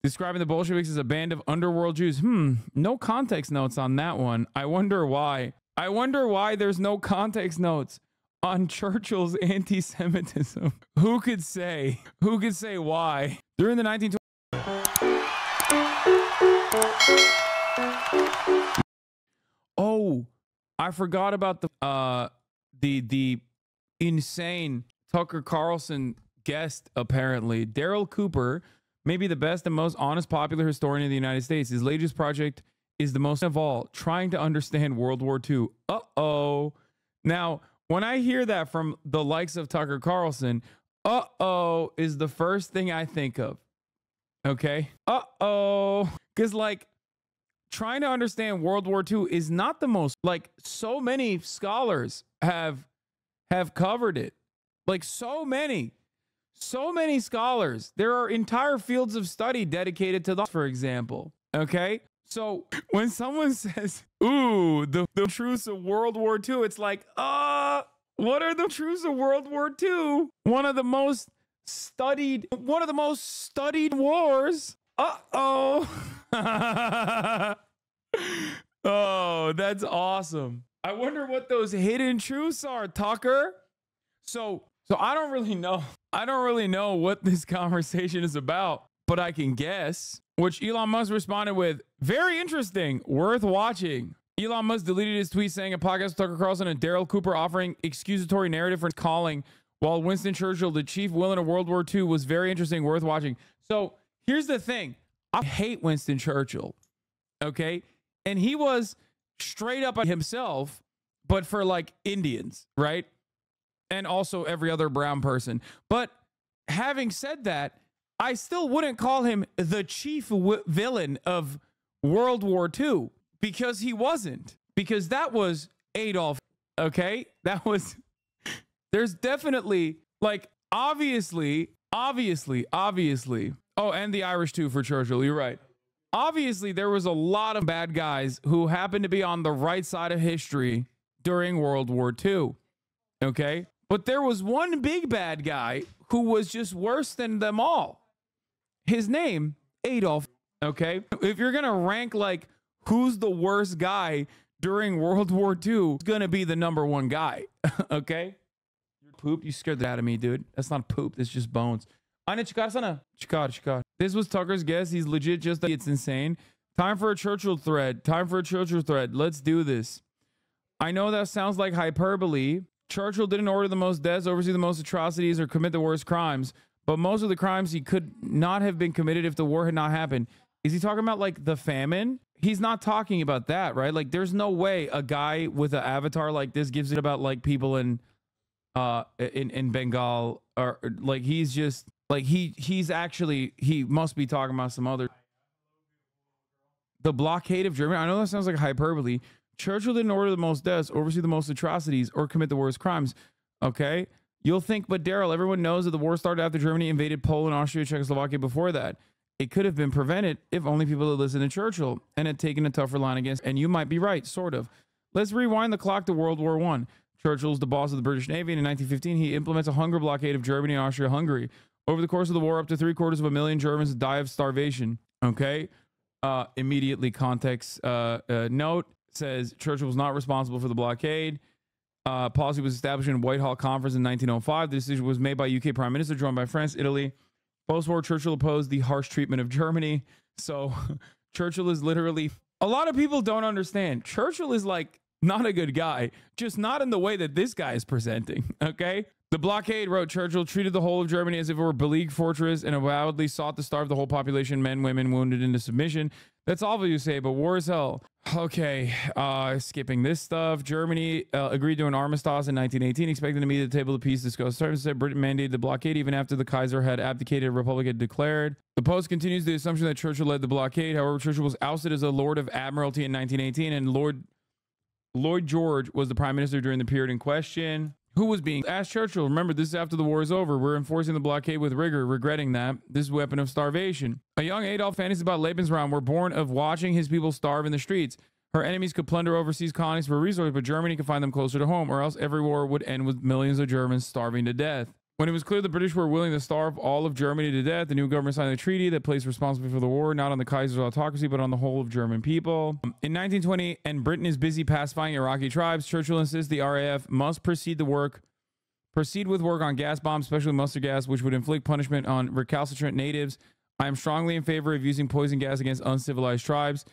describing the Bolsheviks as a band of underworld Jews. No context notes on that one. I wonder why. I wonder why there's no context notes on Churchill's anti-Semitism. Who could say? Who could say why? During the 1920s. Oh, I forgot about the insane Tucker Carlson guest, apparently. Daryl Cooper may be the best and most honest popular historian in the United States. His latest project is the most of all, trying to understand World War II. Uh-oh. Now, when I hear that from the likes of Tucker Carlson, uh-oh is the first thing I think of. Okay? Uh-oh. Because, like, trying to understand World War II is not the most, like, so many scholars have covered it. Like, so many scholars. There are entire fields of study dedicated to that, for example. Okay? So when someone says, ooh, the truths of World War II, it's like, what are the truths of World War II? One of the most studied wars. Uh-oh. Oh, that's awesome. I wonder what those hidden truths are, Tucker. So I don't really know. I don't really know what this conversation is about, but I can guess. Which Elon Musk responded with, very interesting, worth watching. Elon Musk deleted his tweet saying a podcast with Tucker Carlson and Daryl Cooper offering excusatory narrative for calling, while Winston Churchill, the chief villain of World War II, was very interesting, worth watching. So here's the thing. I hate Winston Churchill, okay? And he was straight up himself, but for like Indians, right? And also every other brown person. But having said that, I still wouldn't call him the chief villain of World War II, because he wasn't. Because that was Adolf, okay? That was, there's definitely, like, obviously. Oh, and the Irish too for Churchill, you're right. Obviously, there was a lot of bad guys who happened to be on the right side of history during World War II, okay? But there was one big bad guy who was just worse than them all. His name, Adolf, okay? If you're going to rank, like, who's the worst guy during World War II, it's going to be the number one guy, okay? Poop, you scared the out of me, dude. That's not poop, that's just bones. Chikar. This was Tucker's guess. He's legit just, it's insane. Time for a Churchill thread. Let's do this. I know that sounds like hyperbole. Churchill didn't order the most deaths, oversee the most atrocities, or commit the worst crimes. But most of the crimes he could not have been committed if the war had not happened. Is he talking about like the famine? He's not talking about that, right? Like there's no way a guy with an avatar like this gives it about like people in Bengal, or like he's just like he must be talking about some other. The blockade of Germany. I know that sounds like hyperbole. Churchill didn't order the most deaths, oversee the most atrocities, or commit the worst crimes. Okay. You'll think, but Daryl, everyone knows that the war started after Germany invaded Poland, Austria, Czechoslovakia before that. It could have been prevented if only people had listened to Churchill and had taken a tougher line against. And you might be right, sort of. Let's rewind the clock to World War I. Churchill's the boss of the British Navy, and in 1915, he implements a hunger blockade of Germany and Austria-Hungary. Over the course of the war, up to 750,000 Germans die of starvation. Okay. Immediately context note says Churchill was not responsible for the blockade. Policy was established in Whitehall Conference in 1905. The decision was made by UK Prime Minister, joined by France, Italy. Post-war, Churchill opposed the harsh treatment of Germany. So Churchill is literally, a lot of people don't understand. Churchill is like not a good guy, just not in the way that this guy is presenting. Okay. The blockade, wrote Churchill, treated the whole of Germany as if it were a beleaguered fortress and avowedly sought to starve the whole population, men, women, wounded into submission. That's all you say, but war is hell. Okay, skipping this stuff. Germany agreed to an armistice in 1918, expecting to meet at the table of peace, discuss terms. Said Britain mandated the blockade even after the Kaiser had abdicated, a republic had declared. The Post continues the assumption that Churchill led the blockade. However, Churchill was ousted as a Lord of Admiralty in 1918, and Lloyd George was the prime minister during the period in question. Who was being asked Churchill? Remember, this is after the war is over. We're enforcing the blockade with rigor, regretting that. This is a weapon of starvation. A young Adolf fantasies about Lebensraum were born of watching his people starve in the streets. Her enemies could plunder overseas colonies for resources, but Germany could find them closer to home, or else every war would end with millions of Germans starving to death. When it was clear the British were willing to starve all of Germany to death, the new government signed a treaty that placed responsibility for the war not on the Kaiser's autocracy, but on the whole of German people. In 1920, and Britain is busy pacifying Iraqi tribes, Churchill insists the RAF must proceed with work on gas bombs, especially mustard gas, which would inflict punishment on recalcitrant natives. I am strongly in favor of using poison gas against uncivilized tribes.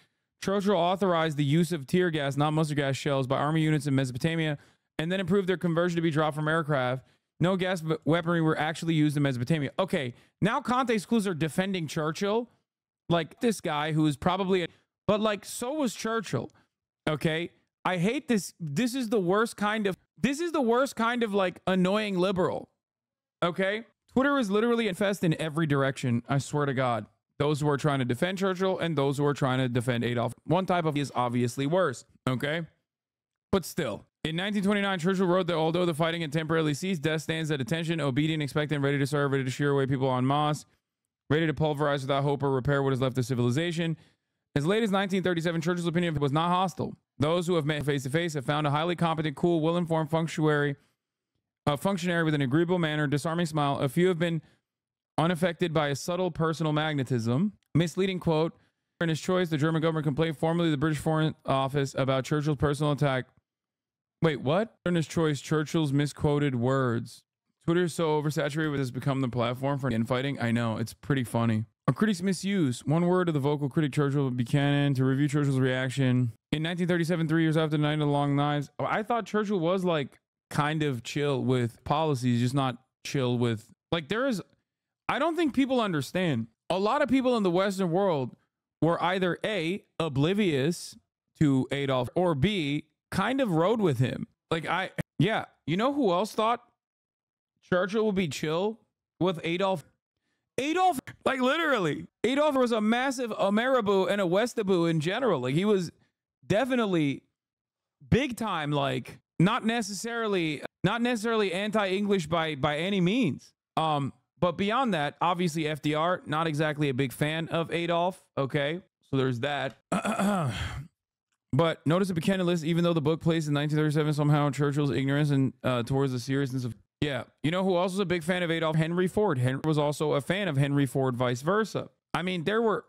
Churchill authorized the use of tear gas, not mustard gas shells, by army units in Mesopotamia, and then approved their conversion to be dropped from aircraft. No gas weaponry were actually used in Mesopotamia. Okay, now context clues are defending Churchill. Like this guy who is probably, but like so was Churchill. Okay, I hate this. This is the worst kind of like annoying liberal. Okay, Twitter is literally infested in every direction. I swear to God. Those who are trying to defend Churchill and those who are trying to defend Adolf. One type of is obviously worse. Okay, but still. In 1929, Churchill wrote that although the fighting had temporarily ceased, death stands at attention, obedient, expectant, ready to serve, ready to shear away people en masse, ready to pulverize without hope or repair what is left of civilization. As late as 1937, Churchill's opinion was not hostile. Those who have met face to face have found a highly competent, cool, well-informed functionary with an agreeable manner, disarming smile. A few have been unaffected by a subtle personal magnetism. Misleading quote. In his choice, the German government complained formally to the British Foreign Office about Churchill's personal attack. Wait, what? In his choice, Churchill's misquoted words. Twitter is so oversaturated with this become the platform for infighting. I know, it's pretty funny. A critic's misuse. One word of the vocal critic Churchill Buchanan to review Churchill's reaction. In 1937, 3 years after the Night of the Long Knives, I thought Churchill was like kind of chill with policies, just not chill with like I don't think people understand. A lot of people in the Western world were either A, oblivious to Adolf, or B, kind of rode with him. Like you know who else thought Churchill would be chill with Adolf? Adolf, like literally, Adolf was a massive Ameriboo and a Westaboo in general. Like he was definitely big time, like not necessarily anti-English by any means. But beyond that, obviously FDR, not exactly a big fan of Adolf. Okay, so there's that. But notice the Buchanan list, even though the book placed in 1937 somehow Churchill's ignorance and towards the seriousness of, yeah. You know who else was a big fan of Adolf? Henry Ford. Henry was also a fan of Henry Ford, vice versa. I mean, there were,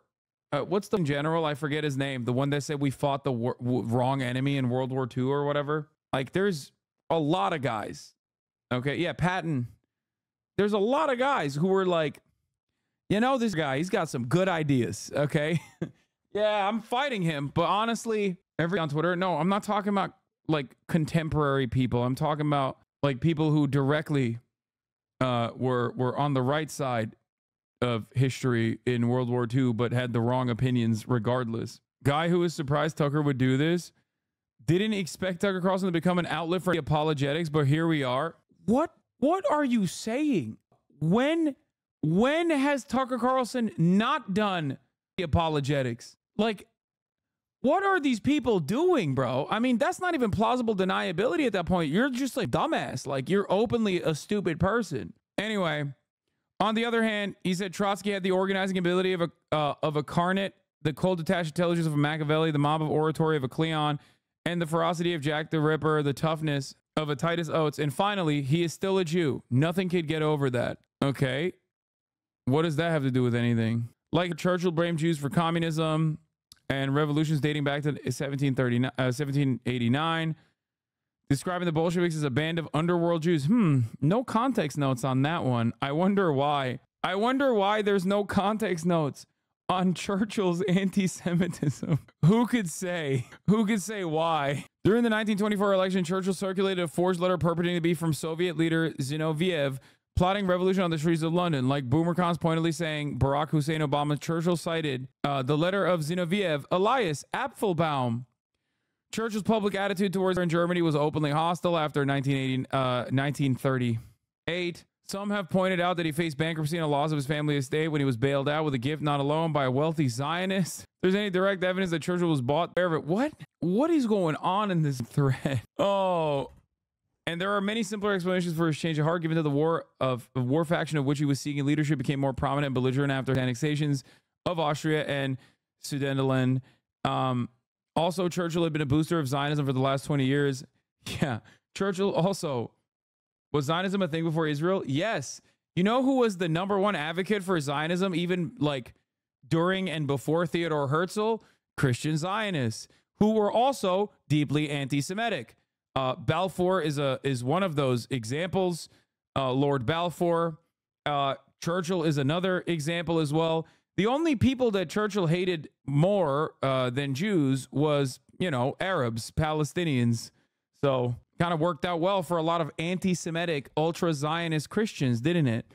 what's the general? I forget his name. The one that said we fought the wrong enemy in World War II or whatever. Like there's a lot of guys. Okay, yeah, Patton. There's a lot of guys who were like, you know, this guy, he's got some good ideas. Okay. Yeah, I'm fighting him. But honestly, on Twitter, no, I'm not talking about like contemporary people. I'm talking about like people who directly were on the right side of history in World War II, but had the wrong opinions regardless. Guy who was surprised Tucker would do this. Didn't expect Tucker Carlson to become an outlet for apologetics, but here we are. What are you saying? When has Tucker Carlson not done the apologetics? Like, what are these people doing, bro? I mean, that's not even plausible deniability at that point. You're just like dumbass. Like, you're openly a stupid person. Anyway, on the other hand, he said Trotsky had the organizing ability of a Carnot, the cold detached intelligence of a Machiavelli, the mob of oratory of a Cleon, and the ferocity of Jack the Ripper, the toughness of a Titus Oates. And finally, he is still a Jew. Nothing could get over that. Okay. What does that have to do with anything? Like Churchill blamed Jews for communism and revolutions dating back to 1789, describing the Bolsheviks as a band of underworld Jews. No context notes on that one. I wonder why. I wonder why there's no context notes on Churchill's anti-Semitism. Who could say? Who could say why? During the 1924 election, Churchill circulated a forged letter purporting to be from Soviet leader Zinoviev, plotting revolution on the streets of London. Like Boomer Khan's pointedly saying Barack Hussein Obama, Churchill cited the letter of Zinoviev, Elias Apfelbaum. Churchill's public attitude towards her in Germany was openly hostile after 1938. Some have pointed out that he faced bankruptcy and a loss of his family estate when he was bailed out with a gift not a loan by a wealthy Zionist. If there's any direct evidence that Churchill was bought there. What is going on in this thread? Oh, and there are many simpler explanations for his change of heart, given that the war faction of which he was seeking leadership became more prominent and belligerent after the annexations of Austria and Sudetenland. Also, Churchill had been a booster of Zionism for the last 20 years. Yeah, Churchill also Was Zionism a thing before Israel? Yes. You know who was the #1 advocate for Zionism, even like during and before Theodore Herzl? Christian Zionists, who were also deeply anti-Semitic. Balfour is one of those examples. Lord Balfour. Churchill is another example as well. The only people that Churchill hated more than Jews was, you know, Arabs, Palestinians. So kind of worked out well for a lot of anti-Semitic, ultra-Zionist Christians, didn't it?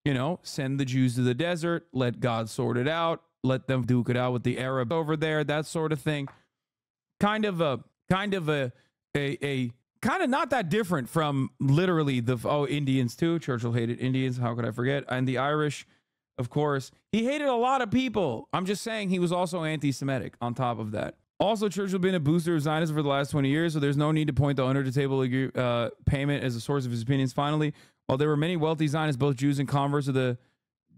You know, send the Jews to the desert, let God sort it out, let them duke it out with the Arab over there, that sort of thing. Kind of not that different from literally Indians too. Churchill hated Indians. How could I forget? And the Irish, of course. He hated a lot of people. I'm just saying he was also anti-Semitic on top of that. Also, Churchill been a booster of Zionism for the last 20 years, so there's no need to point the under-the-table payment as a source of his opinions. Finally, while there were many wealthy Zionists, both Jews and converts of the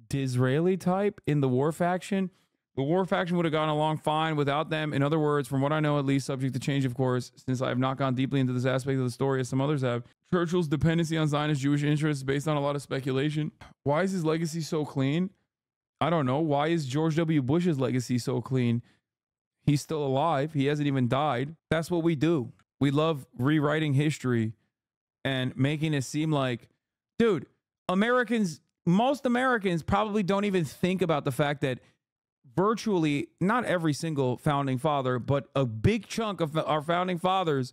Disraeli type in the war faction, the war faction would have gone along fine without them. In other words, from what I know, at least subject to change, of course, since I have not gone deeply into this aspect of the story as some others have, Churchill's dependency on Zionist Jewish interests is based on a lot of speculation. Why is his legacy so clean? I don't know. Why is George W. Bush's legacy so clean? He's still alive. He hasn't even died. That's what we do. We love rewriting history and making it seem like, dude, most Americans probably don't even think about the fact that virtually not every single founding father, but a big chunk of our founding fathers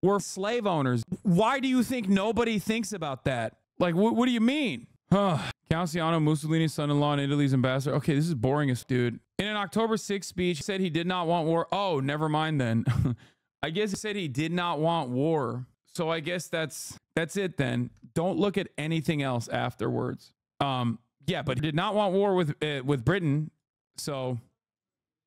were slave owners. Why do you think nobody thinks about that? Like, what do you mean? Cassiano Mussolini's son-in-law and Italy's ambassador. Okay, this is boring as dude. In an October 6th speech, he said he did not want war. Oh, never mind then. I guess he said he did not want war. So I guess that's it then. Don't look at anything else afterwards. Yeah, but he did not want war with Britain. So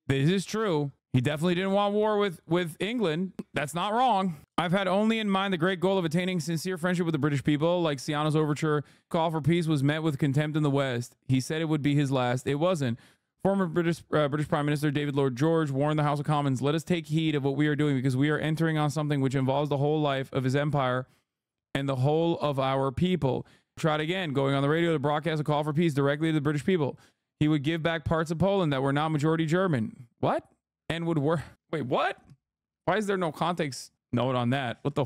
this is true. He definitely didn't want war with England. That's not wrong. I've had only in mind the great goal of attaining sincere friendship with the British people. Like Siano's overture call for peace was met with contempt in the West. He said it would be his last. It wasn't. Former British Prime Minister David Lloyd George warned the House of Commons, let us take heed of what we are doing because we are entering on something which involves the whole life of his empire and the whole of our people. Tried again, going on the radio to broadcast a call for peace directly to the British people. He would give back parts of Poland that were not majority German. What? And would work. Wait, what? Why is there no context note on that? What the?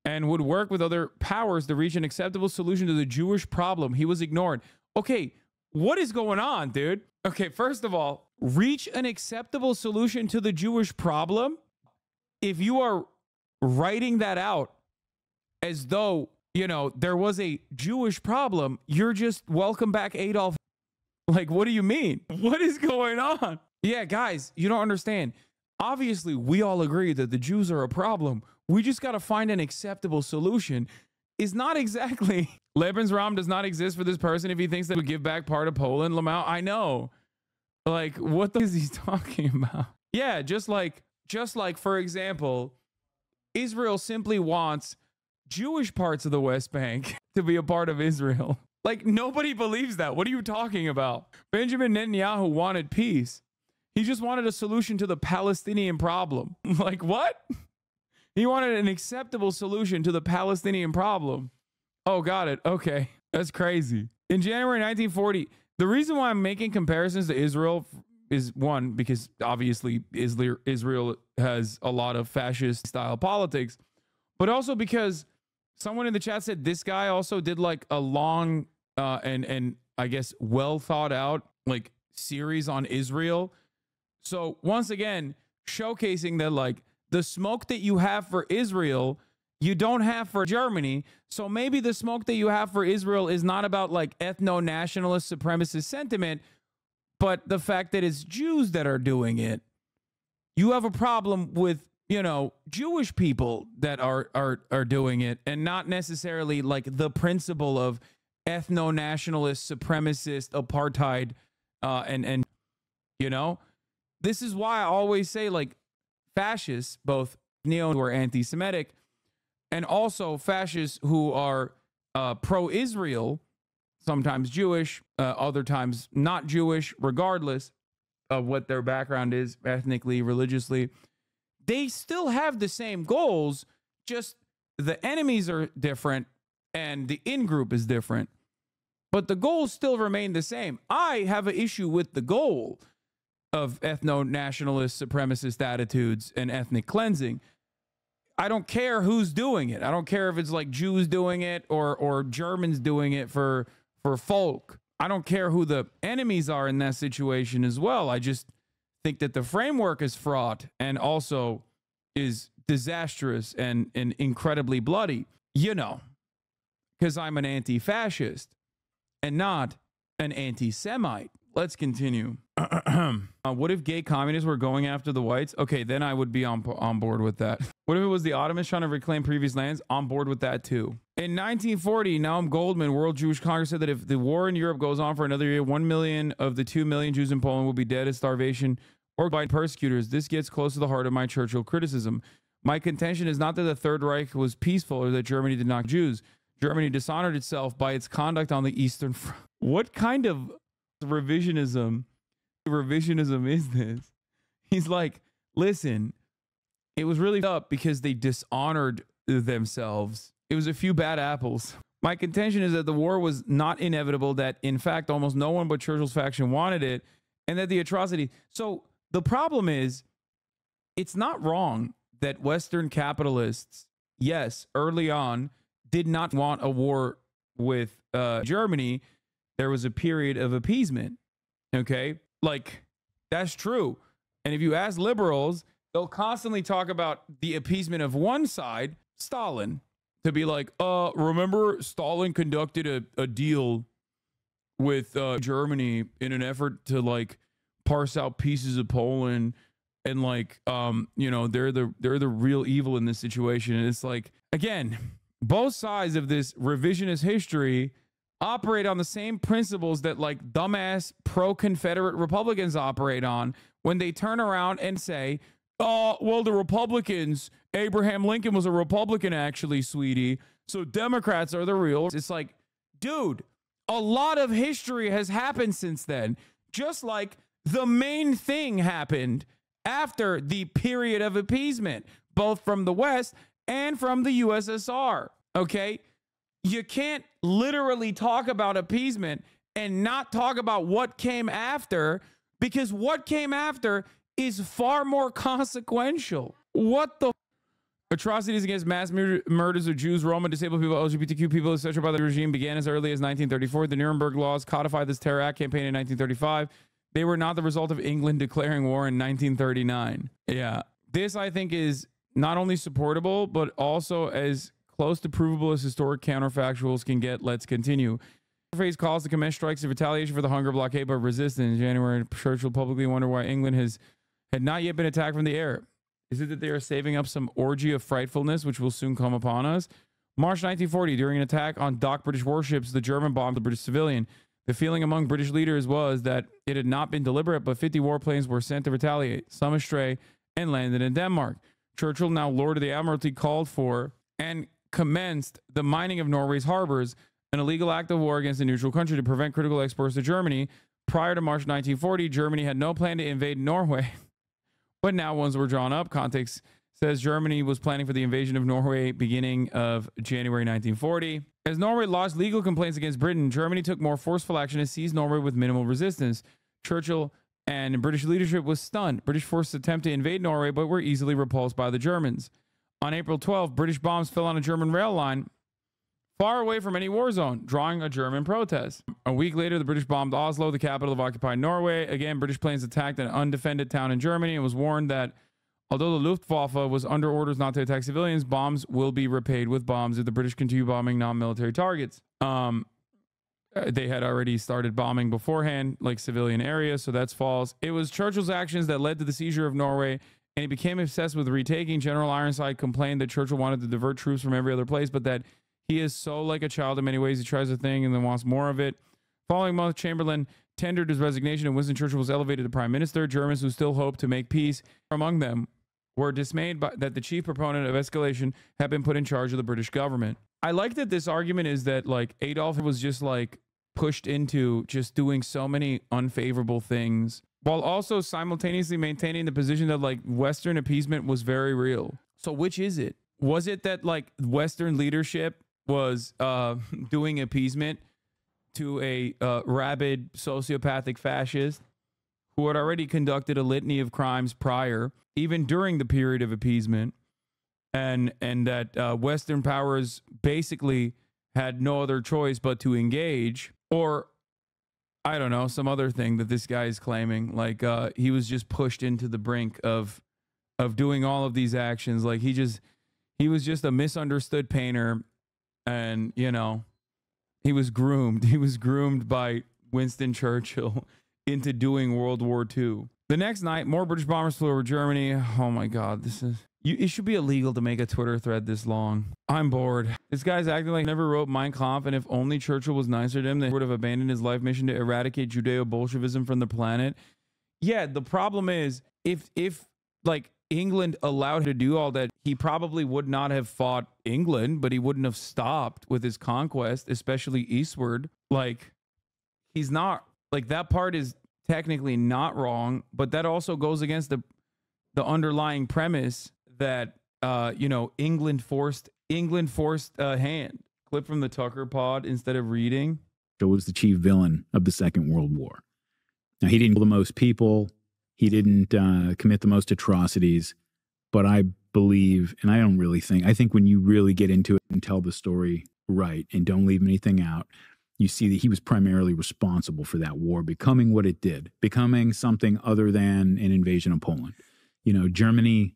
And would work with other powers to reach an acceptable solution to the Jewish problem. He was ignored. Okay, what is going on, dude? Okay, first of all, reach an acceptable solution to the Jewish problem. If you are writing that out as though, you know, there was a Jewish problem, you're just welcome back Adolf. Like, what do you mean? What is going on? Yeah, guys, you don't understand. Obviously, we all agree that the Jews are a problem. We just got to find an acceptable solution. Is not exactly Lebensraum does not exist for this person if he thinks that would give back part of Poland. Lamau, I know. Like, what the is he talking about? Yeah, just like, for example, Israel simply wants Jewish parts of the West Bank to be a part of Israel. Like, nobody believes that. What are you talking about? Benjamin Netanyahu wanted peace. He just wanted a solution to the Palestinian problem. Like, what? He wanted an acceptable solution to the Palestinian problem. Oh, got it. Okay. That's crazy. In January 1940, the reason why I'm making comparisons to Israel is, one, because obviously Israel has a lot of fascist style politics, but also because someone in the chat said this guy also did like a long and I guess well thought out like series on Israel. So once again, showcasing that like the smoke that you have for Israel, you don't have for Germany. So maybe the smoke that you have for Israel is not about like ethno-nationalist supremacist sentiment, but the fact that it's Jews that are doing it. You have a problem with, you know, Jewish people that are doing it, and not necessarily like the principle of ethno-nationalist supremacist apartheid and you know, this is why I always say like fascists, both neo who are anti-Semitic and also fascists who are pro-Israel, sometimes Jewish, other times not Jewish, regardless of what their background is ethnically, religiously, they still have the same goals, just the enemies are different and the in-group is different. But the goals still remain the same. I have an issue with the goal of ethno-nationalist supremacist attitudes and ethnic cleansing. I don't care who's doing it. I don't care if it's like Jews doing it or Germans doing it for folk. I don't care who the enemies are in that situation as well. I just think that the framework is fraught and also is disastrous and incredibly bloody, you know, because I'm an anti-fascist and not an anti-Semite. Let's continue. What if gay communists were going after the whites? Okay, then I would be on board with that. What if it was the Ottomans trying to reclaim previous lands? On board with that too. In 1940, Noam Goldman, World Jewish Congress, said that if the war in Europe goes on for another year, 1 million of the 2 million Jews in Poland will be dead of starvation or by persecutors. This gets close to the heart of my Churchill criticism. My contention is not that the Third Reich was peaceful or that Germany did not Jews. Germany dishonored itself by its conduct on the Eastern Front. What kind of revisionism is this? He's like, listen, it was really up because they dishonored themselves. It was a few bad apples. My contention is that the war was not inevitable, that in fact almost no one but Churchill's faction wanted it, and that the atrocity. So the problem is, it's not wrong that Western capitalists, yes, early on, did not want a war with Germany. There was a period of appeasement. Okay, like that's true. And if you ask liberals, they'll constantly talk about the appeasement of one side, Stalin, to be like, remember Stalin conducted a deal with Germany in an effort to like parse out pieces of Poland, and like you know, they're the real evil in this situation. And it's like, again, both sides of this revisionist history operate on the same principles that like dumbass pro-Confederate Republicans operate on when they turn around and say, oh, well, the Republicans, Abraham Lincoln was a Republican actually, sweetie, so Democrats are the real. It's like, dude, a lot of history has happened since then. Just like the main thing happened after the period of appeasement, both from the West and from the USSR, okay? You can't literally talk about appeasement and not talk about what came after, because what came after is far more consequential. What the atrocities against mass murders of Jews, Roma, disabled people, LGBTQ people, etc. by the regime began as early as 1934. The Nuremberg Laws codified this terror act campaign in 1935. They were not the result of England declaring war in 1939. Yeah, this I think is not only supportable, but also as close to provable as historic counterfactuals can get. Let's continue. Phase calls to commence strikes of retaliation for the hunger blockade but resistance. In January, Churchill publicly wondered why England had not yet been attacked from the air. Is it that they are saving up some orgy of frightfulness which will soon come upon us? March 1940, during an attack on docked British warships, the German bombed the British civilian. The feeling among British leaders was that it had not been deliberate, but 50 warplanes were sent to retaliate, some astray, and landed in Denmark. Churchill, now Lord of the Admiralty, called for and commenced the mining of Norway's harbors, an illegal act of war against a neutral country to prevent critical exports to Germany. Prior to March 1940, Germany had no plan to invade Norway, but now ones were drawn up. Context says Germany was planning for the invasion of Norway beginning of January 1940. As Norway lodged legal complaints against Britain, Germany took more forceful action to seize Norway with minimal resistance. Churchill and British leadership was stunned. British forces attempted to invade Norway, but were easily repulsed by the Germans. On April 12, British bombs fell on a German rail line far away from any war zone, drawing a German protest. A week later, the British bombed Oslo, the capital of occupied Norway. Again, British planes attacked an undefended town in Germany and was warned that although the Luftwaffe was under orders not to attack civilians, bombs will be repaid with bombs if the British continue bombing non-military targets. They had already started bombing beforehand, like civilian areas, so that's false. It was Churchill's actions that led to the seizure of Norway, and he became obsessed with retaking. General Ironside complained that Churchill wanted to divert troops from every other place, but that he is so like a child in many ways. He tries a thing and then wants more of it. Following month, Chamberlain tendered his resignation, and Winston Churchill was elevated to prime minister. Germans who still hoped to make peace among them were dismayed by that the chief proponent of escalation had been put in charge of the British government. I like that this argument is that like Adolf was just like pushed into just doing so many unfavorable things while also simultaneously maintaining the position that like Western appeasement was very real. So which is it? Was it that like Western leadership was doing appeasement to a rabid sociopathic fascist who had already conducted a litany of crimes prior, even during the period of appeasement, and that Western powers basically had no other choice but to engage, or I don't know, some other thing that this guy is claiming, like he was just pushed into the brink of doing all of these actions. Like he was just a misunderstood painter, and you know, he was groomed by Winston Churchill into doing World War II. The next night, more British bombers flew over Germany. Oh my God, it should be illegal to make a Twitter thread this long. I'm bored. This guy's acting like he never wrote Mein Kampf, and if only Churchill was nicer to him, then he would have abandoned his life mission to eradicate Judeo-Bolshevism from the planet. Yeah, the problem is, if like England allowed him to do all that, he probably would not have fought England, but he wouldn't have stopped with his conquest, especially eastward. Like, he's not, like, that part is technically not wrong, but that also goes against the underlying premise that you know, England forced a hand. Clip from the Tucker pod instead of reading. Churchill was the chief villain of the Second World War. Now, he didn't kill the most people, he didn't commit the most atrocities, but I believe, and I think when you really get into it and tell the story right and don't leave anything out, you see that he was primarily responsible for that war becoming what it did, becoming something other than an invasion of Poland. You know, Germany,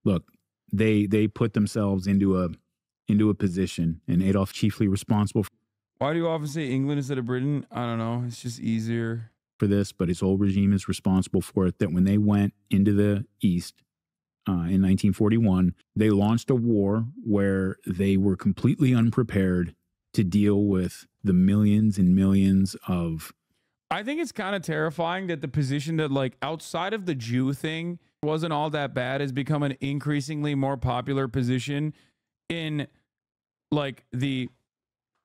look, they put themselves into a position, and Adolf chiefly responsible for. Why do you often say England instead of Britain? I don't know. It's just easier. For this, but his whole regime is responsible for it. That when they went into the East in 1941, they launched a war where they were completely unprepared to deal with the millions and millions of. I think it's kind of terrifying that the position that, like, outside of the Jew thing wasn't all that bad has become an increasingly more popular position in, like, the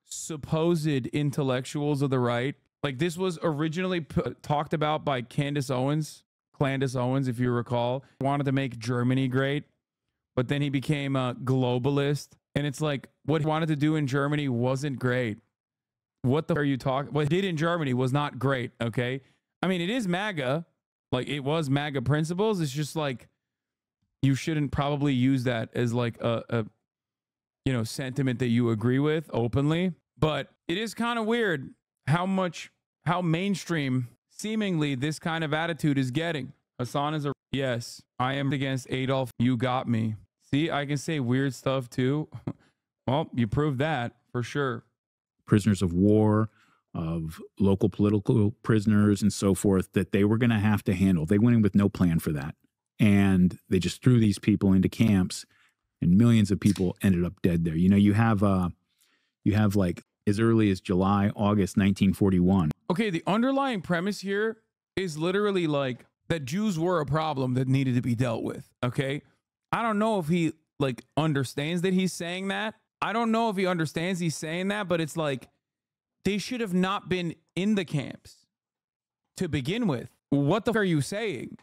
supposed intellectuals of the right. Like, this was originally talked about by Candace Owens, if you recall, wanted to make Germany great, but then he became a globalist. And it's like, what he wanted to do in Germany wasn't great. What the are you talking? What he did in Germany was not great. Okay. I mean, it is MAGA. Like, it was MAGA principles. It's just like, you shouldn't probably use that as like a you know, sentiment that you agree with openly. But it is kind of weird how mainstream seemingly this kind of attitude is getting. Hasan is yes, I am against Adolf. You got me. See, I can say weird stuff too. Well, you proved that for sure. Prisoners of war, of local political prisoners and so forth, that they were going to have to handle. They went in with no plan for that. And they just threw these people into camps, and millions of people ended up dead there. You know, you have like as early as July, August 1941. Okay, the underlying premise here is literally like that Jews were a problem that needed to be dealt with, okay? I don't know if he like understands that he's saying that. I don't know if he understands he's saying that, but it's like they should have not been in the camps to begin with. What the f are you saying?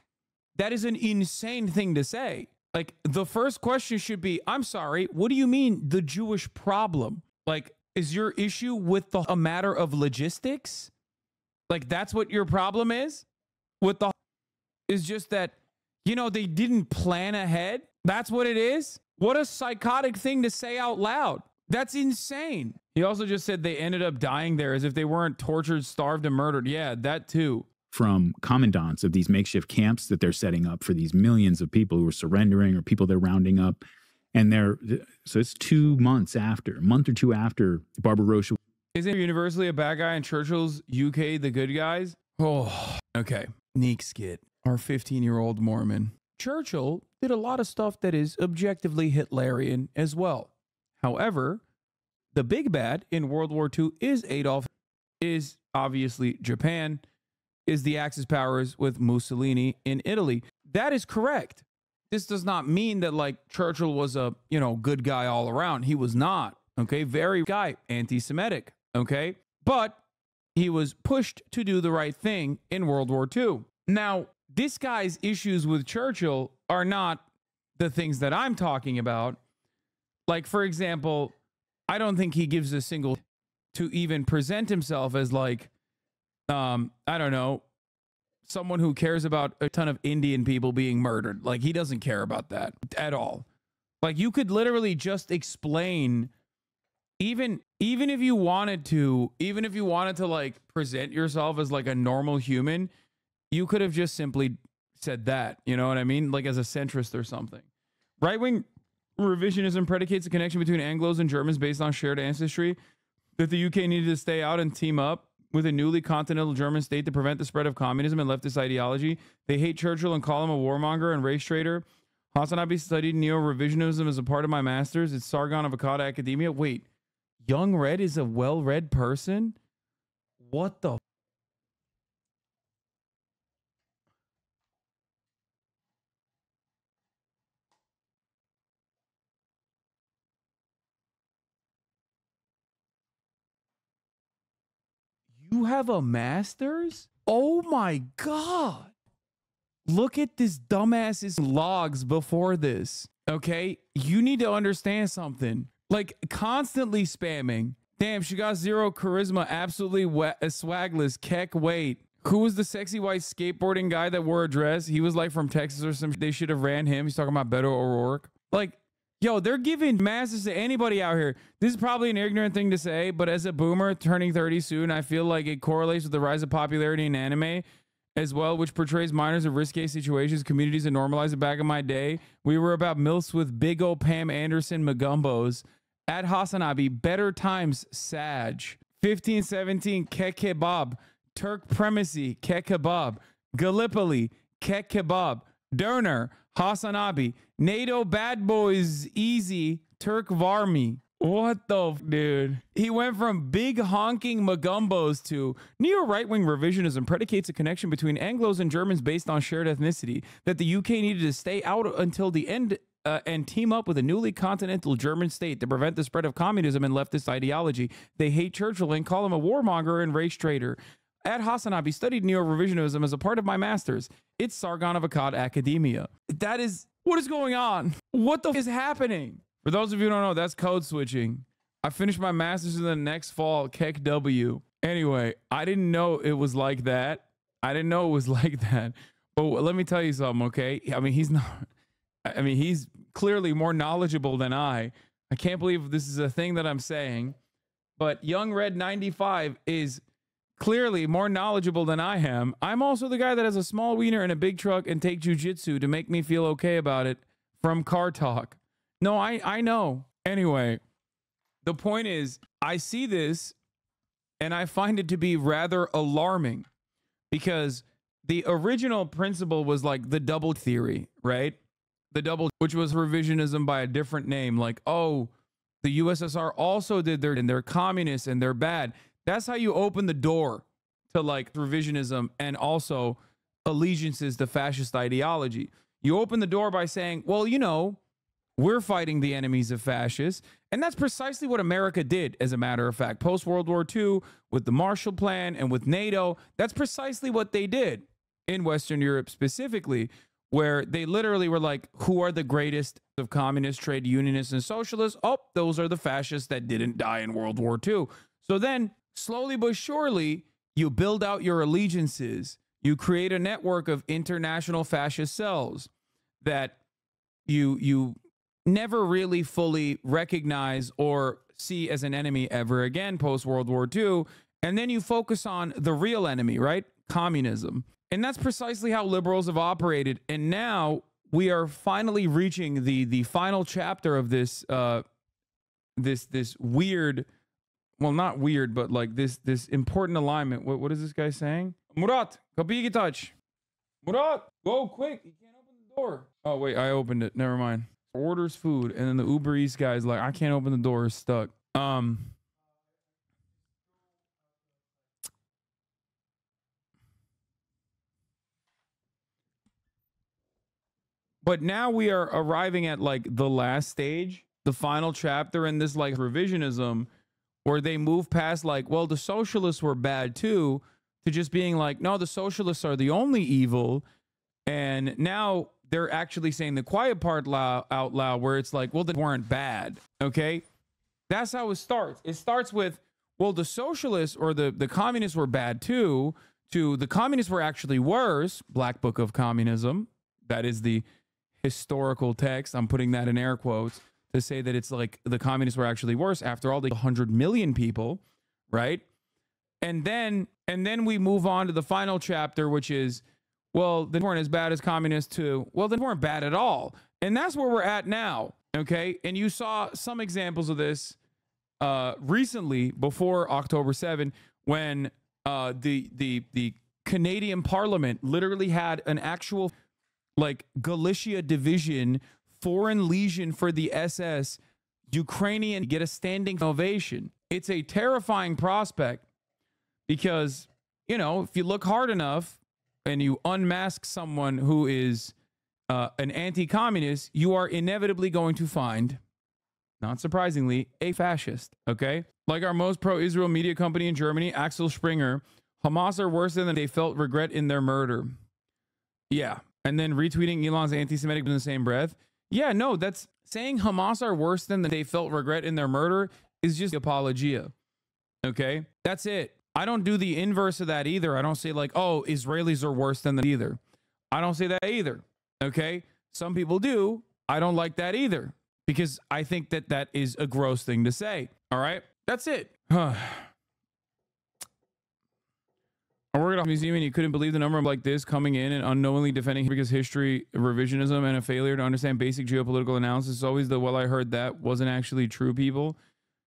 That is an insane thing to say. Like, the first question should be, I'm sorry, what do you mean the Jewish problem? Like, is your issue with a matter of logistics? Like, that's what your problem is? Is just that, you know, they didn't plan ahead? That's what it is? What a psychotic thing to say out loud. That's insane. He also just said they ended up dying there as if they weren't tortured, starved, and murdered. Yeah, that too. From commandants of these makeshift camps that they're setting up for these millions of people who are surrendering or people they're rounding up. And so it's 2 months after, a month or two after Barbarossa. Isn't universally a bad guy and Churchill's UK the good guys? Oh, okay. Neek skit. Our 15-year-old Mormon. Churchill did a lot of stuff that is objectively Hitlerian as well. However, the big bad in World War II is Adolf, is obviously Japan, is the Axis powers with Mussolini in Italy. That is correct. This does not mean that like Churchill was a, you know, good guy all around. He was not. Okay. Very guy, anti-Semitic. Okay. But he was pushed to do the right thing in World War II. Now, this guy's issues with Churchill are not the things that I'm talking about. Like, for example, I don't think he gives a single to even present himself as like, I don't know, someone who cares about a ton of Indian people being murdered. Like, he doesn't care about that at all. Like, you could literally just explain, even if you wanted to, like present yourself as like a normal human, you could have just simply said that, you know what I mean? Like as a centrist or something. Right-wing revisionism predicates a connection between Anglos and Germans based on shared ancestry, that the UK needed to stay out and team up with a newly continental German state to prevent the spread of communism and leftist ideology. They hate Churchill and call him a warmonger and race traitor. HasanAbi studied neo-revisionism as a part of my master's. It's Sargon of Akkad academia. Wait, Young Red is a well-read person? What the? You have a master's? Oh my God. Look at this dumbass's logs before this. Okay? You need to understand something. Like, constantly spamming. Damn, she got zero charisma. Absolutely swagless. Keck, wait. Who was the sexy white skateboarding guy that wore a dress? He was like from Texas or something. They should have ran him. He's talking about Beto O'Rourke. Like, yo, they're giving masters to anybody out here. This is probably an ignorant thing to say, but as a boomer turning 30 soon, I feel like it correlates with the rise of popularity in anime as well, which portrays minors in risque situations, communities, and normalize it. Back in my day, we were about MILFs with big old Pam Anderson Magumbos. At HasanAbi, better times, Sag. 1517, Kek Kebab. Turk Primacy, Kek Kebab. Gallipoli, Kek Kebab. Derner, HasanAbi. NATO Bad Boys, Easy, Turk Varmi. What the dude? He went from big honking Magumbos to neo-right-wing revisionism predicates a connection between Anglos and Germans based on shared ethnicity, that the UK needed to stay out until the end and team up with a newly continental German state to prevent the spread of communism and leftist ideology. They hate Churchill and call him a warmonger and race traitor. At HasanAbi, studied neo-revisionism as a part of my master's. It's Sargon of Akkad academia. That is, what is going on? What the is happening? For those of you who don't know, that's code switching. I finished my master's in the next fall, Keck W. Anyway, I didn't know it was like that. But let me tell you something, okay? I mean, he's clearly more knowledgeable than I. I can't believe this is a thing that I'm saying. But Young Red 95 is clearly more knowledgeable than I am. I'm also the guy that has a small wiener and a big truck and take jujitsu to make me feel okay about it from Car Talk. No, I know. Anyway, the point is, I see this and I find it to be rather alarming because the original principle was like the double theory, right? The double, which was revisionism by a different name. Like, oh, the USSR also did and they're communists and they're bad. That's how you open the door to like revisionism and also allegiances to fascist ideology. You open the door by saying, well, you know, we're fighting the enemies of fascists. And that's precisely what America did, as a matter of fact. Post-World War II, with the Marshall Plan and with NATO, that's precisely what they did in Western Europe specifically, where they literally were like, who are the greatest of communists, trade unionists, and socialists? Oh, those are the fascists that didn't die in World War II. So then, slowly but surely, you build out your allegiances. You create a network of international fascist cells that you never really fully recognize or see as an enemy ever again post-World War II. And then you focus on the real enemy, right? Communism. And that's precisely how liberals have operated. And now we are finally reaching the final chapter of this this weird, well, not weird, but like this important alignment. What is this guy saying? Murat, kapıyı touch. Murat, go quick. You can't open the door. Oh, wait, I opened it. Never mind. Orders food, and then the Uber Eats guy's like, I can't open the door, it's stuck. But now we are arriving at like the last stage, the final chapter in this like revisionism, where they move past like, well, the socialists were bad too, to just being like, no, the socialists are the only evil. And now they're actually saying the quiet part out loud, where it's like, well, they weren't bad. Okay. That's how it starts. It starts with, well, the socialists or the communists were bad too, to the communists were actually worse. Black Book of Communism. That is the historical text. I'm putting that in air quotes to say that it's like the communists were actually worse after all the 100 million people, right? And then we move on to the final chapter, which is, well, they weren't as bad as communists too. Well, they weren't bad at all. And that's where we're at now, okay? And you saw some examples of this recently before October 7, when the Canadian Parliament literally had an actual like Galicia division, foreign legion for the SS, Ukrainian get a standing ovation. It's a terrifying prospect because, you know, if you look hard enough and you unmask someone who is an anti-communist, you are inevitably going to find, not surprisingly, a fascist, okay? Like our most pro-Israel media company in Germany, Axel Springer, Hamas are worse than they felt regret in their murder. Yeah. And then retweeting Elon's anti-Semitic in the same breath. Yeah, no, that's saying Hamas are worse than they felt regret in their murder is just apologia. Okay? That's it. I don't do the inverse of that either. I don't say like, oh, Israelis are worse than them either. I don't say that either. Okay? Some people do. I don't like that either because I think that that is a gross thing to say. All right? That's it. I worked at a museum and you couldn't believe the number of like this coming in and unknowingly defending because history, revisionism, and a failure to understand basic geopolitical analysis is always the, well, I heard that wasn't actually true, people.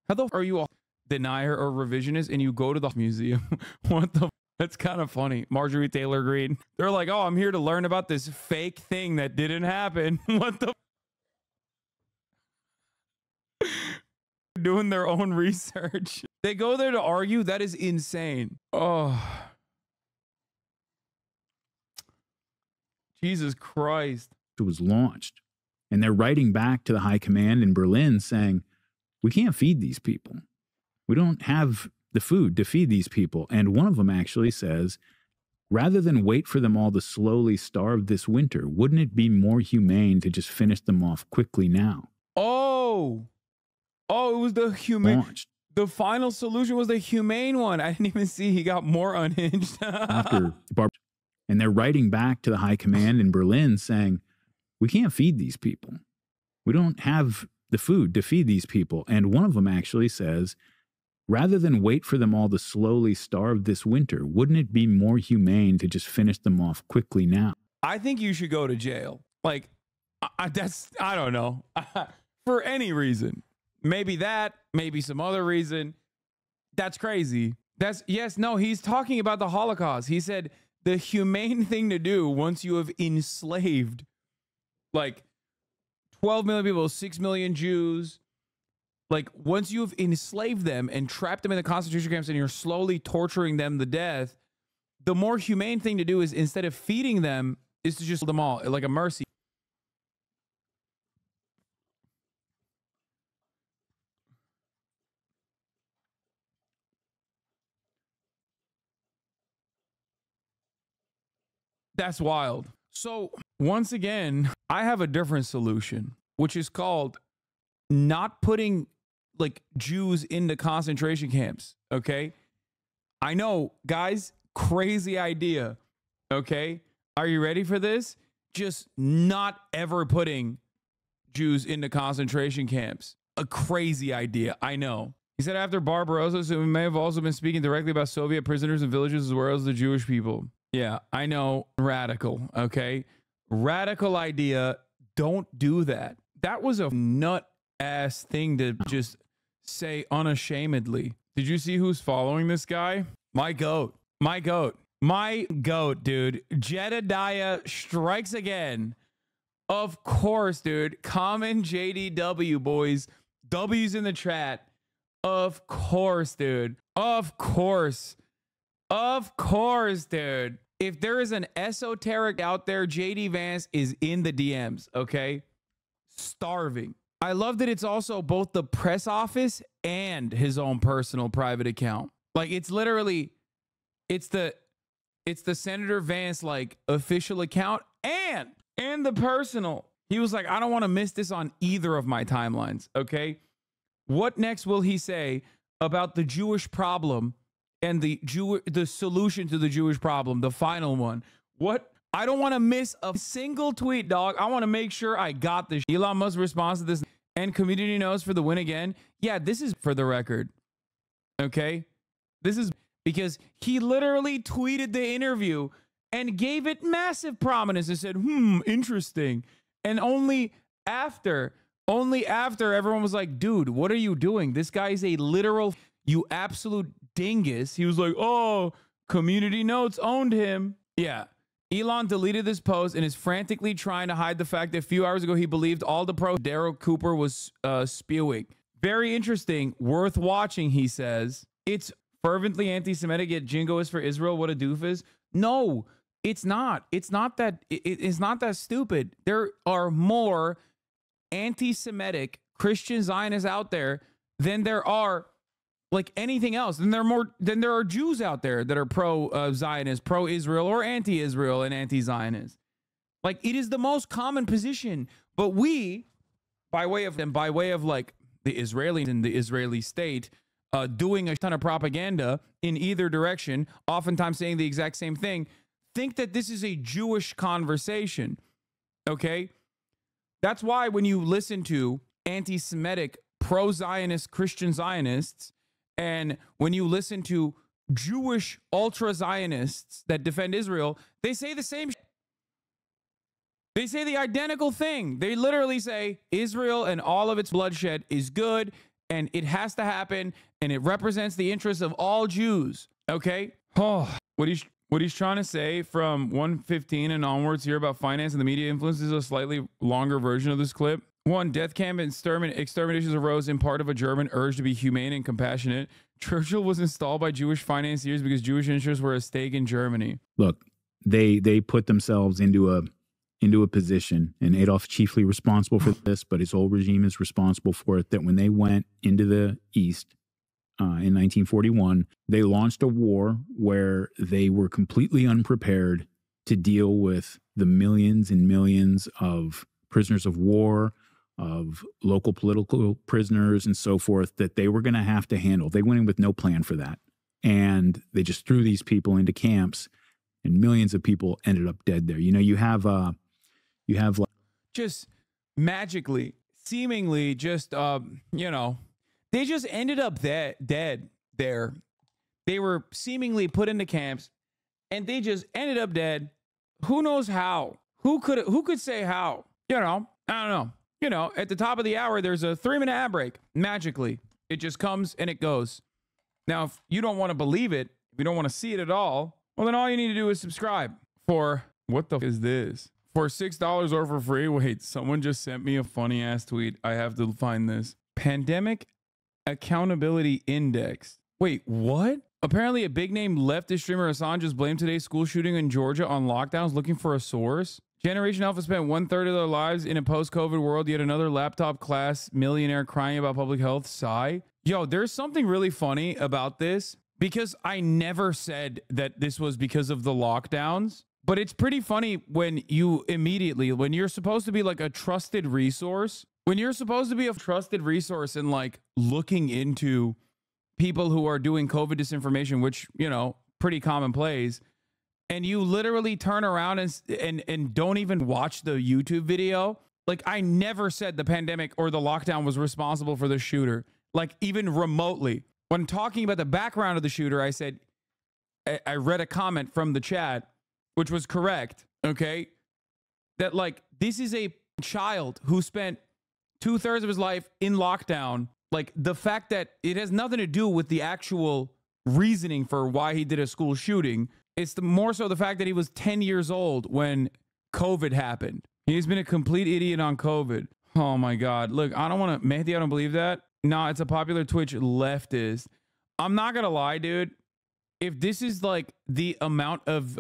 How the f are you a denier or revisionist and you go to the museum? What the f? That's kind of funny. Marjorie Taylor Greene. They're like, oh, I'm here to learn about this fake thing that didn't happen. What the f? Doing their own research. They go there to argue? That is insane. Oh. Jesus Christ. It was launched. And they're writing back to the high command in Berlin saying, we can't feed these people. We don't have the food to feed these people. And one of them actually says, rather than wait for them all to slowly starve this winter, wouldn't it be more humane to just finish them off quickly now? Oh, it was the humane. Launched. The final solution was the humane one. I didn't even see he got more unhinged. After and they're writing back to the high command in Berlin saying, we can't feed these people. We don't have the food to feed these people. And one of them actually says, rather than wait for them all to slowly starve this winter, wouldn't it be more humane to just finish them off quickly now? I think you should go to jail. Like, I don't know. For any reason. Maybe that, maybe some other reason. That's crazy. He's talking about the Holocaust. He said, the humane thing to do once you have enslaved like 12 million people, 6 million Jews, like once you've enslaved them and trapped them in the concentration camps and you're slowly torturing them to death, the more humane thing to do is instead of feeding them is to just kill them all like a mercy. That's wild. So once again, I have a different solution, which is called not putting like Jews into concentration camps. Okay. I know, guys, crazy idea. Okay. Are you ready for this? Just not ever putting Jews into concentration camps. A crazy idea. I know. He said after Barbarossa, so we may have also been speaking directly about Soviet prisoners and villages as well as the Jewish people. Yeah, I know. Radical. Okay. Radical idea. Don't do that. That was a nut ass thing to just say unashamedly. Did you see who's following this guy? My goat. My goat. My goat, dude. Jedediah strikes again. Of course, dude. Common JDW, boys. W's in the chat. Of course, dude. Of course. Of course, dude. If there is an esoteric out there, JD Vance is in the DMs, okay? Starving. I love that it's also both the press office and his own personal private account. Like it's literally, it's the Senator Vance like official account and the personal. He was like, I don't want to miss this on either of my timelines, okay? What next will he say about the Jewish problem and the solution to the Jewish problem, the final one? What? I don't want to miss a single tweet, dog. I want to make sure I got this. Elon Musk responds to this, and community knows for the win again. Yeah, this is for the record. Okay? This is because he literally tweeted the interview and gave it massive prominence and said, interesting. And only after everyone was like, dude, what are you doing? This guy is a literal, you absolute dingus. He was like, oh, community notes owned him. Yeah. Elon deleted this post and is frantically trying to hide the fact that a few hours ago he believed all the pro Daryl Cooper was spewing. Very interesting, worth watching, he says. It's fervently anti-Semitic, yet Jingo is for Israel. What a doofus. No, it's not. It's not that. It's not that stupid. There are more anti-Semitic Christian Zionists out there than there are like anything else. Then there are Jews out there that are pro-Zionist, pro-Israel, or anti-Israel and anti-Zionist. Like, it is the most common position. But we, by way of like the Israelis and the Israeli state, doing a ton of propaganda in either direction, oftentimes saying the exact same thing, think that this is a Jewish conversation. Okay? That's why when you listen to anti-Semitic, pro-Zionist Christian Zionists, and when you listen to Jewish ultra-Zionists that defend Israel, they say the same shit. They say the identical thing. They literally say Israel and all of its bloodshed is good, and it has to happen, and it represents the interests of all Jews. Okay? Oh, what he's trying to say from 115 and onwards here about finance and the media influence is a slightly longer version of this clip. One, death camp and exterminations arose in part of a German urge to be humane and compassionate. Churchill was installed by Jewish financiers because Jewish interests were at stake in Germany. Look, they put themselves into a position, and Adolf's chiefly responsible for this, but his whole regime is responsible for it, that when they went into the East in 1941, they launched a war where they were completely unprepared to deal with the millions and millions of prisoners of war, of local political prisoners and so forth that they were going to have to handle. They went in with no plan for that. And they just threw these people into camps, and millions of people ended up dead there. You know, you have like just magically, seemingly just, they just ended up dead there. They were seemingly put into camps and they just ended up dead. Who knows how? Who could say how? I don't know. At the top of the hour, there's a 3-minute ad break. Magically, it just comes and it goes. Now, if you don't want to believe it, if you don't want to see it at all, well, then all you need to do is subscribe. For what the f is this? For $6 or for free? Wait, someone just sent me a funny ass tweet. I have to find this. Pandemic Accountability Index. Wait, what? Apparently, a big name leftist streamer Hasan just blamed today's school shooting in Georgia on lockdowns, looking for a source. Generation Alpha spent 1/3 of their lives in a post-COVID world. Yet another laptop class millionaire crying about public health. Sigh. Yo, there's something really funny about this, because I never said that this was because of the lockdowns. But it's pretty funny when you're supposed to be like a trusted resource, and like looking into people who are doing COVID disinformation, which, pretty commonplace. And you literally turn around and don't even watch the YouTube video. Like, I never said the pandemic or the lockdown was responsible for the shooter, like even remotely. When talking about the background of the shooter, I said, I read a comment from the chat, which was correct. Okay. That like, this is a child who spent 2/3 of his life in lockdown. Like, the fact that it has nothing to do with the actual reasoning for why he did a school shooting. It's more so the fact that he was 10 years old when COVID happened. He's been a complete idiot on COVID. Oh my God. Look, I don't believe that. Nah, it's a popular Twitch leftist. I'm not going to lie, dude. If this is like the amount of,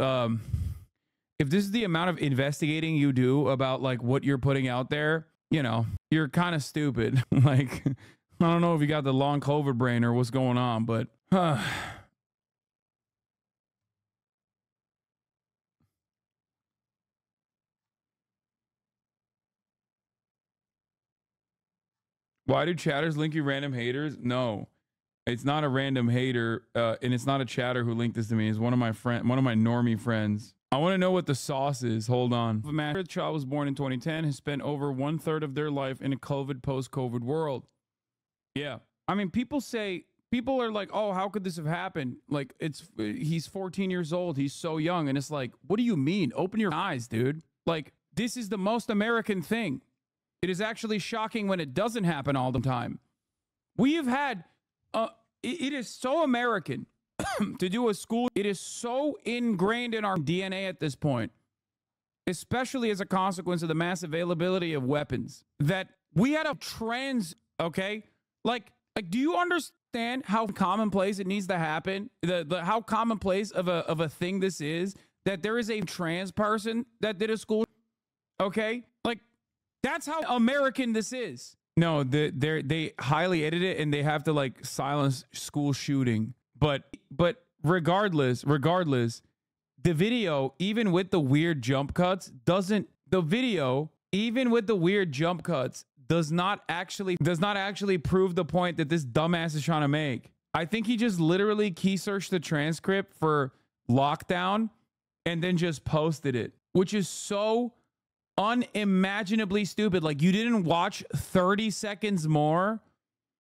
investigating you do about like what you're putting out there, you're kind of stupid. Like, I don't know if you got the long COVID brain or what's going on, but Why do chatters link you random haters? No, it's not a random hater, and it's not a chatter who linked this to me. It's one of my normie friends. I want to know what the sauce is. Hold on. If a child was born in 2010, has spent over 1/3 of their life in a COVID, post-COVID world. Yeah. I mean, people are like, oh, how could this have happened? Like, he's 14 years old. He's so young. And it's like, what do you mean? Open your eyes, dude. Like, this is the most American thing. It is actually shocking when it doesn't happen all the time. We have had, it is so American to do a school. It is so ingrained in our DNA at this point, especially as a consequence of the mass availability of weapons, that we had a trans, okay? Like, do you understand how commonplace it needs to happen? How commonplace of a thing this is, that there is a trans person that did a school, okay? Like, that's how American this is. No, they highly edit it and they have to like silence school shooting. But regardless, the video, even with the weird jump cuts, does not actually prove the point that this dumbass is trying to make. I think he just literally key searched the transcript for lockdown and then just posted it, which is so unimaginably stupid. Like, you didn't watch 30 seconds more